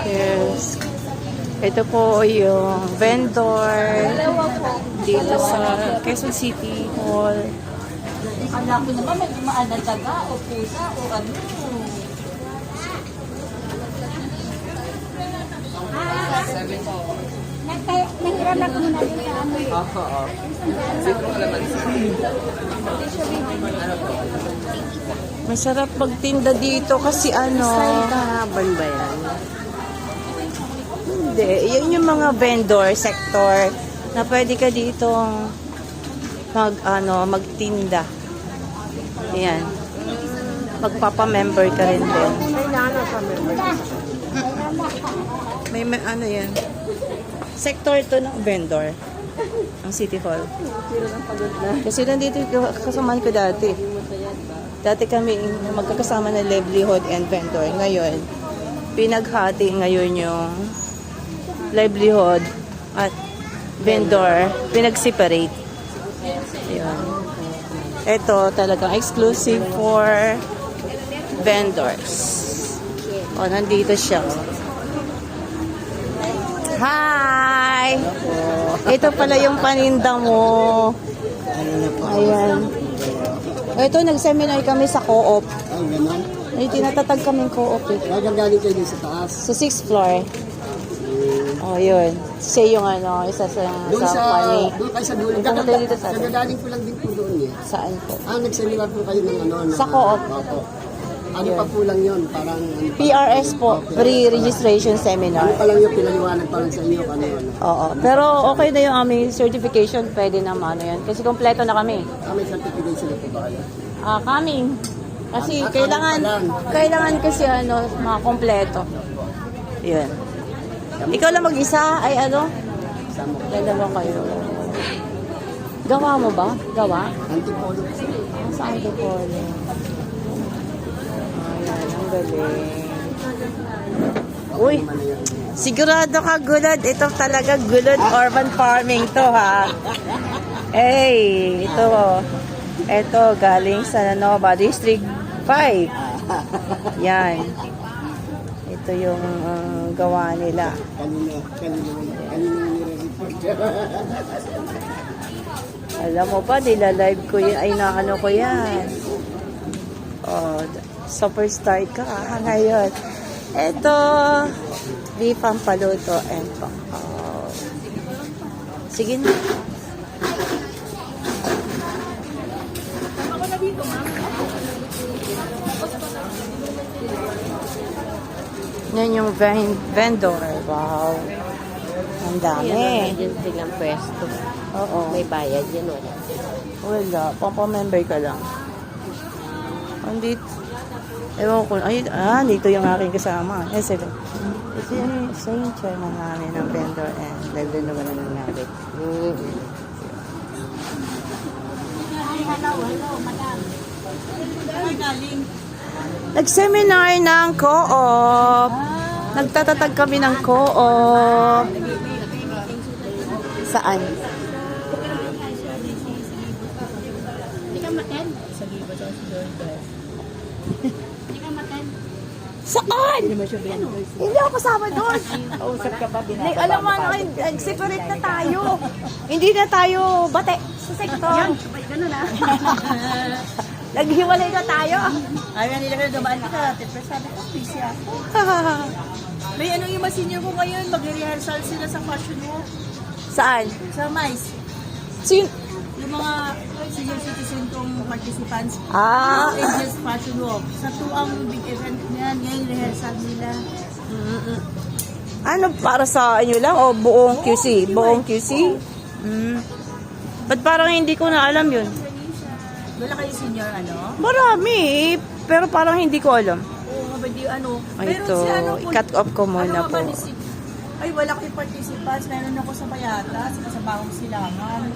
Yes. Ito po yung vendor dito sa Quezon City Hall. Anak ko naman, may dumaan na taga o pusa o ano. Nag-ramak mo na rin sa ano. Oo. Siguro naman Masarap magtinda dito kasi ano. kahaban ba yan? Hindi. Yan yung mga vendor sector na pwede ka dito magtinda. Ayan. Magpapa-member ka rin din. Kailangan pa member. May ano yan. Sector to ng vendor. Ang City Hall. Kasi nandito kasamahan ko dati. Dati kami magkakasama ng livelihood and vendor. Ngayon, pinaghati ngayon yung livelihood at vendor. Pinag-separate. Ayun. Ito talagang exclusive for vendors. O, nandito siya. Hi! Ito pala yung paninda mo. Ayan. Ito, nag-seminar kami sa co-op. Oh, gano'n? May tinatatag kaming co-op eh. Magagaling kayo din sa taas. Sa 6th floor. Oh, yun. Siya yung isa Doon sa pani. doon kayo sa dulo. Pumunta tayo dito sa Nagagaling ko lang din po doon eh. Saan po? Nag-seminar po kayo ng ano? Sa co-op. Opo. Ano pa po lang yun? Parang... PRS po, pre-registration seminar. Ano pa lang yung pinaliwanag pa lang sa inyo? Ano yun? Oo. Pero okay na yung aming certification. Pwede naman yan. Kasi kompleto na kami. May certification na po ba kayo? Coming. Kasi Coming pa lang. kailangan kasi mga kompleto. Yun. Ikaw lang mag-isa ay Sama ko. dalawa kayo. Gawa mo ba? Gawa? Antipolo. Saan ko po? Ayan, ang galing. Uy, sigurado ka gulod. Ito talaga gulod urban farming to ha. Hey, ito galing sa Nova District 5. Yan. Ito yung gawa nila. Kanina nire-report. Alam mo pa, nila-live ko yan. Ay, naano ko yan. Oh, superstar ka ngayon. Ito, beef pampaluto and sige na. Yan yung vendor. Wow. Ang dami. Yan silang pwesto. Oo. May bayad yan wala. Wala. Pampa-member ka lang. Andito. Ewan ko. Ay, dito yung aking kasama. Yes, ito. Ito yung chairman namin ng vendor and level naman namin namin. Hello, madam. Nag-seminar ng co-op. Nagtatatag kami ng co-op. Saan? Hindi ka maten? Hindi ka maten? Saan? Hindi ako kasama doon. Kausap ka ba? Alam mo, separate na tayo. Hindi na tayo bate sa sektor. Ganun na. Naghiwalay na tayo. Ay, nila ka dumaan ka. Pero sabi ko, busy ako. May yung mga senior ko ngayon, mag-rehearsal sila sa fashion walk. Saan? Sa MICE. Sin Yung mga senior citizen kong participants. Ah. Angels Fashion Walk. Sa tuang big event niyan, ngayon rehearsal nila. Ano, para sa inyo lang o buong QC? Buong QC? Ba't parang hindi ko na alam yun? Wala kayo senior, Marami eh, pero parang hindi ko alam. Oo, ba di Ay, Meron ito, i-cut off ko muna po. Ay, wala kayong participants. Meron ako sa Bayata, sa Bagong Silangan.